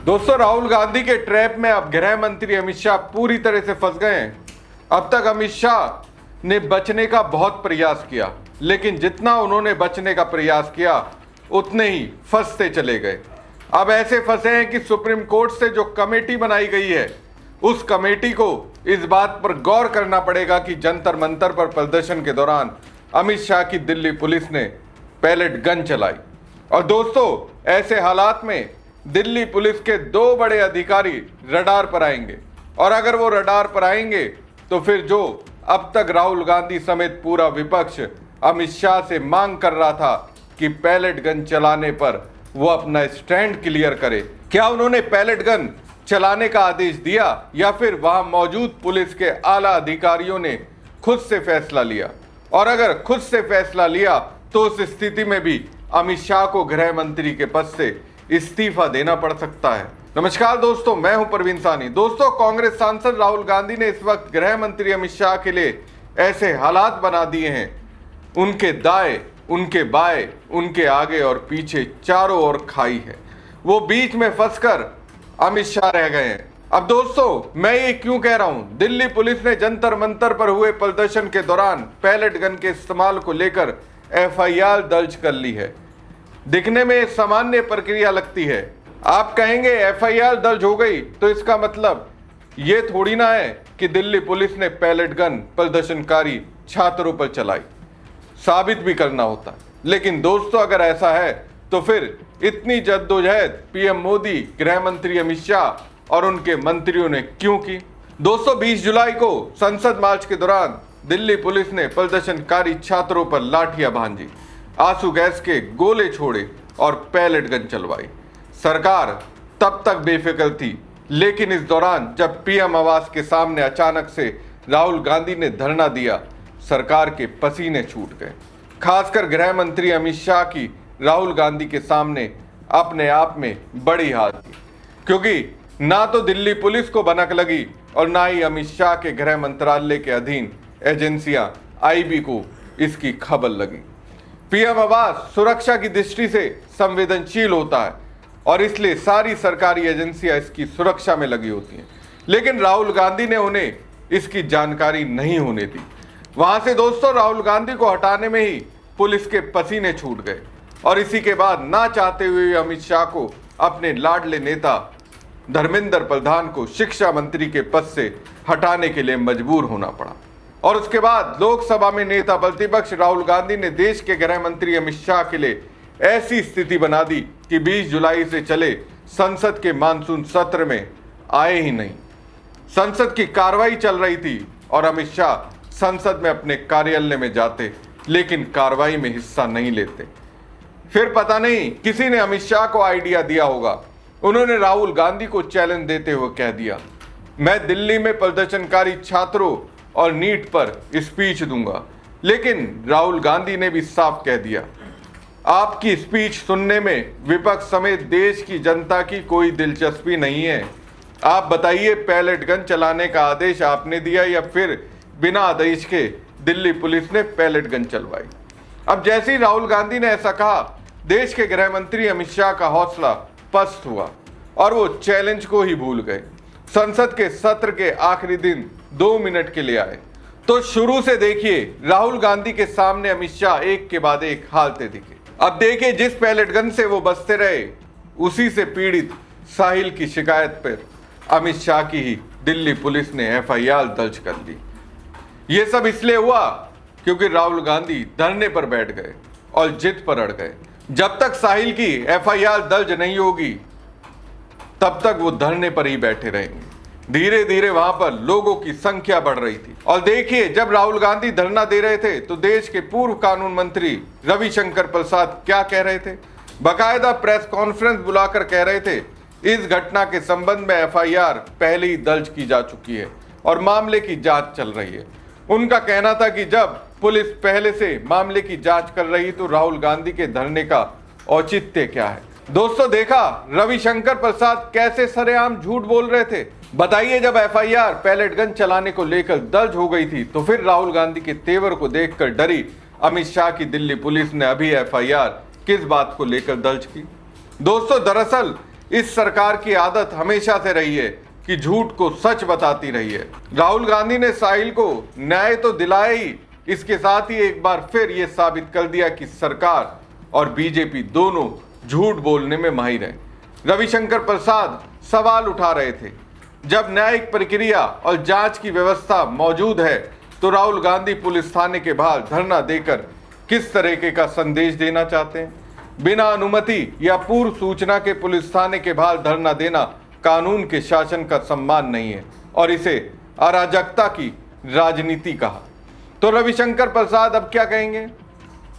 दोस्तों, राहुल गांधी के ट्रैप में अब गृह मंत्री अमित शाह पूरी तरह से फंस गए हैं। अब तक अमित शाह ने बचने का बहुत प्रयास किया, लेकिन जितना उन्होंने बचने का प्रयास किया उतने ही फंसते चले गए। अब ऐसे फंसे हैं कि सुप्रीम कोर्ट से जो कमेटी बनाई गई है, उस कमेटी को इस बात पर गौर करना पड़ेगा कि जंतर मंतर पर प्रदर्शन के दौरान अमित शाह की दिल्ली पुलिस ने पैलेट गन चलाई। और दोस्तों, ऐसे हालात में दिल्ली पुलिस के दो बड़े अधिकारी रडार पर आएंगे, और अगर वो रडार पर आएंगे तो फिर जो अब तक राहुल गांधी समेत पूरा विपक्ष अमित शाह से मांग कर रहा था कि पैलेट गन चलाने पर वो अपना स्टैंड क्लियर करे, क्या उन्होंने पैलेट गन चलाने का आदेश दिया या फिर वहां मौजूद पुलिस के आला अधिकारियों ने खुद से फैसला लिया? और अगर खुद से फैसला लिया तो उस स्थिति में भी अमित शाह को गृह मंत्री के पद से इस्तीफा देना पड़ सकता है। नमस्कार दोस्तों, मैं हूं परवीन सानी। दोस्तों, कांग्रेस सांसद राहुल गांधी ने इस वक्त गृह मंत्री अमित शाह के लिए ऐसे हालात बना दिए हैं, उनके दाएं, उनके बाएं, उनके आगे और पीछे चारों ओर खाई है। वो बीच में फंसकर अमित शाह रह गए हैं। अब दोस्तों, मैं ये क्यों कह रहा हूं? दिल्ली पुलिस ने जंतर मंतर पर हुए प्रदर्शन के दौरान पैलेट गन के इस्तेमाल को लेकर एफआईआर दर्ज कर ली है। दिखने में सामान्य प्रक्रिया लगती है। आप कहेंगे एफआईआर दर्ज हो गई तो इसका मतलब ये थोड़ी ना है कि दिल्ली पुलिस ने पैलेट गन प्रदर्शनकारी छात्रों पर चलाई। साबित भी करना होता है। लेकिन दोस्तों, अगर ऐसा है तो फिर इतनी जद्दोजहद पीएम मोदी, गृह मंत्री अमित शाह और उनके मंत्रियों ने क्यों की? दोस्तों, 20 जुलाई को संसद मार्च के दौरान दिल्ली पुलिस ने प्रदर्शनकारी छात्रों पर लाठियां भांजी, आंसू गैस के गोले छोड़े और पैलेट गन चलवाई। सरकार तब तक बेफिक्र थी, लेकिन इस दौरान जब पीएम आवास के सामने अचानक से राहुल गांधी ने धरना दिया, सरकार के पसीने छूट गए। खासकर गृह मंत्री अमित शाह की राहुल गांधी के सामने अपने आप में बड़ी हार थी, क्योंकि ना तो दिल्ली पुलिस को भनक लगी और ना ही अमित शाह के गृह मंत्रालय के अधीन एजेंसियां आईबी को इसकी खबर लगी। पीएम आवास सुरक्षा की दृष्टि से संवेदनशील होता है और इसलिए सारी सरकारी एजेंसियां इसकी सुरक्षा में लगी होती हैं, लेकिन राहुल गांधी ने उन्हें इसकी जानकारी नहीं होने दी। वहां से दोस्तों, राहुल गांधी को हटाने में ही पुलिस के पसीने छूट गए और इसी के बाद ना चाहते हुए अमित शाह को अपने लाडले नेता धर्मेंद्र प्रधान को शिक्षा मंत्री के पद से हटाने के लिए मजबूर होना पड़ा। और उसके बाद लोकसभा में नेता प्रतिपक्ष राहुल गांधी ने देश के गृह मंत्री अमित शाह के लिए ऐसी स्थिति बना दी कि 20 जुलाई से चले संसद के मानसून सत्र में आए ही नहीं। संसद की कार्रवाई चल रही थी और अमित शाह संसद में अपने कार्यालय में जाते, लेकिन कार्रवाई में हिस्सा नहीं लेते। फिर पता नहीं किसी ने अमित शाह को आइडिया दिया होगा। उन्होंने राहुल गांधी को चैलेंज देते हुए कह दिया, मैं दिल्ली में प्रदर्शनकारी छात्रों और नीट पर स्पीच दूंगा। लेकिन राहुल गांधी ने भी साफ कह दिया, आपकी स्पीच सुनने में विपक्ष समेत देश की जनता की कोई दिलचस्पी नहीं है। आप बताइए, पैलेट गन चलाने का आदेश आपने दिया या फिर बिना आदेश के दिल्ली पुलिस ने पैलेट गन चलवाई? अब जैसे ही राहुल गांधी ने ऐसा कहा, देश के गृह मंत्री अमित शाह का हौसला पस्त हुआ और वो चैलेंज को ही भूल गए। संसद के सत्र के आखिरी दिन 2 मिनट के लिए आए तो शुरू से देखिए, राहुल गांधी के सामने अमित शाह एक के बाद एक हालते दिखे। अब देखिए, जिस पैलेट गन से वो बचते रहे, उसी से पीड़ित साहिल की शिकायत पर अमित शाह की ही दिल्ली पुलिस ने एफआईआर दर्ज कर दी। ये सब इसलिए हुआ क्योंकि राहुल गांधी धरने पर बैठ गए और जिद पर अड़ गए। जब तक साहिल की एफआईआर दर्ज नहीं होगी, तब तक वो धरने पर ही बैठे रहेंगे। धीरे धीरे वहां पर लोगों की संख्या बढ़ रही थी और देखिए, जब राहुल गांधी धरना दे रहे थे तो देश के पूर्व कानून मंत्री रविशंकर प्रसाद क्या कह रहे थे? बाकायदा प्रेस कॉन्फ्रेंस बुलाकर कह रहे थे, इस घटना के संबंध में एफआईआर पहले ही दर्ज की जा चुकी है और मामले की जांच चल रही है। उनका कहना था कि जब पुलिस पहले से मामले की जांच कर रही तो राहुल गांधी के धरने का औचित्य क्या है? दोस्तों, देखा रविशंकर प्रसाद कैसे सरेआम झूठ बोल रहे थे। बताइए, जब एफआईआर पैलेट गन चलाने को लेकर दर्ज हो गई थी तो फिर राहुल गांधी के तेवर को देखकर डरी अमित शाह की दिल्ली पुलिस ने अभी एफआईआर किस बात को लेकर दर्ज की? दोस्तों, दरअसल इस सरकार की आदत हमेशा से रही है कि झूठ को सच बताती रही है। राहुल गांधी ने साहिल को न्याय तो दिलाया ही, इसके साथ ही एक बार फिर ये साबित कर दिया कि सरकार और बीजेपी दोनों झूठ बोलने में माहिर हैं। रविशंकर प्रसाद सवाल उठा रहे थे, जब न्यायिक प्रक्रिया और जांच की व्यवस्था मौजूद है तो राहुल गांधी पुलिस थाने के बाहर धरना देकर किस तरीके का संदेश देना चाहते हैं? बिना अनुमति या पूर्व सूचना के पुलिस थाने के बाहर धरना देना कानून के शासन का सम्मान नहीं है और इसे अराजकता की राजनीति कहा। तो रविशंकर प्रसाद अब क्या कहेंगे?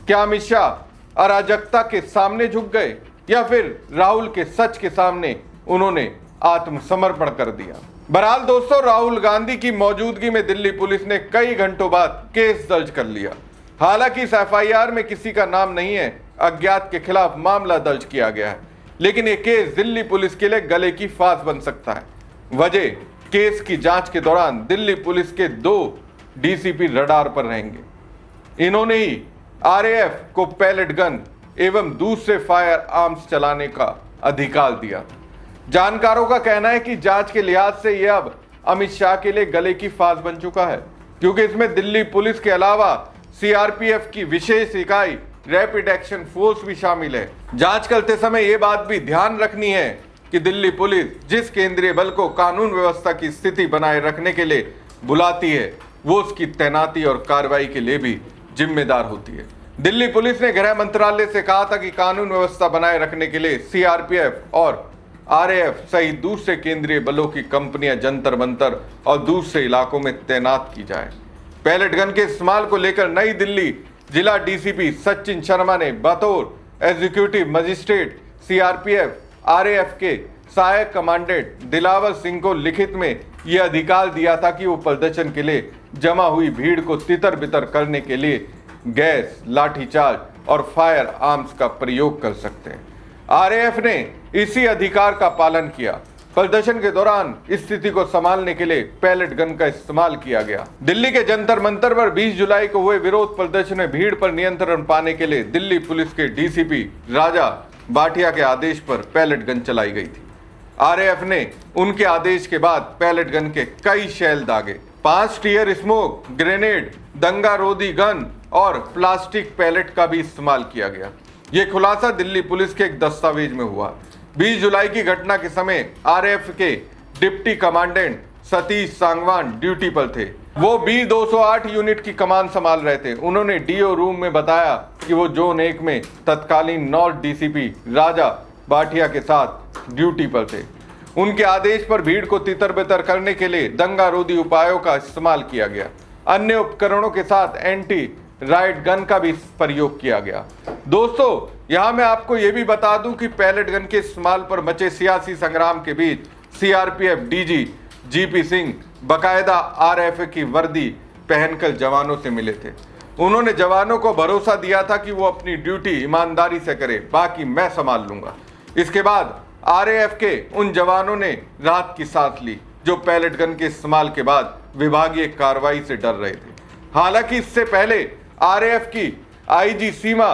क्या अमित शाह अराजकता के सामने झुक गए या फिर राहुल के सच के सामने उन्होंने आत्मसमर्पण कर दिया? बहरहाल दोस्तों, राहुल गांधी की मौजूदगी में दिल्ली पुलिस ने कई घंटों बाद केस दर्ज कर लिया। हालांकि इस एफआईआर में किसी का नाम नहीं है, अज्ञात के खिलाफ मामला दर्ज किया गया है, लेकिन ये केस दिल्ली पुलिस के लिए गले की फांस बन सकता है। वजह, केस की जांच के दौरान दिल्ली पुलिस के 2 डीसीपी रडार पर रहेंगे। इन्होंने ही आरएएफ को पैलेट गन एवं दूसरे फायर आर्म्स चलाने का अधिकार दिया। जानकारों का कहना है कि जांच के लिहाज से यह अब अमित शाह के लिए गले की फांस बन चुका है, क्योंकि इसमें दिल्ली पुलिस के अलावा सीआरपीएफ की विशेष इकाई रैपिड एक्शन फोर्स भी शामिल है। जांच करते समय यह बात भी ध्यान रखनी है कि दिल्ली पुलिस जिस केंद्रीय बल को कानून व्यवस्था की स्थिति बनाए रखने के लिए बुलाती है, वो उसकी तैनाती और कार्रवाई के लिए भी जिम्मेदार होती है। दिल्ली पुलिस ने गृह मंत्रालय से कहा था कि कानून व्यवस्था बनाए रखने के लिए सीआरपीएफ और आरएएफ सहित दूसरे केंद्रीय बलों की कंपनियां जंतर मंतर और दूसरे इलाकों में तैनात की जाए। पैलेट गन के इस्तेमाल को लेकर नई दिल्ली जिला डीसीपी सचिन शर्मा ने बतौर एग्जीक्यूटिव मजिस्ट्रेट सीआरपीएफ आरएएफ के सहायक कमांडेंट दिलावर सिंह को लिखित में यह अधिकार दिया था कि वो प्रदर्शन के लिए जमा हुई भीड़ को तितर बितर करने के लिए गैस, लाठीचार्ज और फायर आर्म्स का प्रयोग कर सकते हैं। आरएएफ ने इसी अधिकार का पालन किया। प्रदर्शन के दौरान स्थिति को संभालने के लिए पैलेट गन का इस्तेमाल किया गया। दिल्ली के जंतर मंतर पर 20 जुलाई को हुए विरोध प्रदर्शन में भीड़ पर नियंत्रण पाने के लिए दिल्ली पुलिस के डीसीपी राजा भाटिया के आदेश पर पैलेट गन चलाई गई थी। आरएएफ ने उनके आदेश के बाद पैलेट गन के कई शेल दागे, 5 टीयर स्मोक ग्रेनेड, दंगा रोधी गन और प्लास्टिक पैलेट का भी इस्तेमाल किया गया। ये खुलासा दिल्ली पुलिस के एक दस्तावेज में हुआ। 20 जुलाई की घटना के समय आरएएफ के deputy commandant Satish Sangwan duty पर थे। वो B208 यूनिट की कमान संभाल रहे थे। उन्होंने डीओ रूम में बताया कि वो जोन 1 में तत्कालीन नॉर्थ डीसीपी राजा भाटिया के साथ ड्यूटी पर थे। उनके आदेश पर भीड़ को तितर बितर करने के लिए दंगा रोधी उपायों का इस्तेमाल किया गया। अन्य उपकरणों के साथ एंटी राइट गन का भी प्रयोग किया गया। दोस्तों, यहां मैं आपको यह भी बता दूं कि पैलेट गन के इस्तेमाल पर मचे सियासी संग्राम के बीच सीआरपीएफ डीजी जीपी सिंह बकायदा आरएएफ की वर्दी पहनकर जवानों से मिले थे। उन्होंने जवानों को भरोसा दिया था कि वो अपनी ड्यूटी ईमानदारी से करे, बाकी मैं संभाल लूंगा। इसके बाद आरएएफ के उन जवानों ने राहत की सांस ली जो पैलेट गन के इस्तेमाल के बाद विभागीय कार्रवाई से डर रहे थे। हालांकि इससे पहले आरएएफ की आईजी सीमा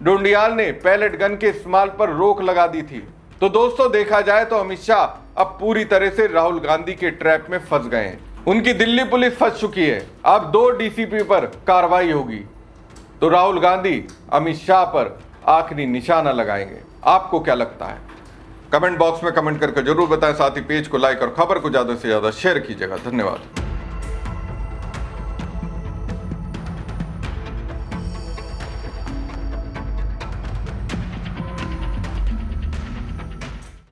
डोंडियाल ने पैलेट गन के इस्तेमाल पर रोक लगा दी थी। तो दोस्तों, देखा जाए तो अमित शाह अब पूरी तरह से राहुल गांधी के ट्रैप में फंस गए हैं। उनकी दिल्ली पुलिस फंस चुकी है। अब 2 डीसीपी पर कार्रवाई होगी तो राहुल गांधी अमित शाह पर आखिरी निशाना लगाएंगे। आपको क्या लगता है? कमेंट बॉक्स में कमेंट करके जरूर बताएं। साथ ही पेज को लाइक और खबर को ज्यादा से ज्यादा शेयर कीजिएगा। धन्यवाद।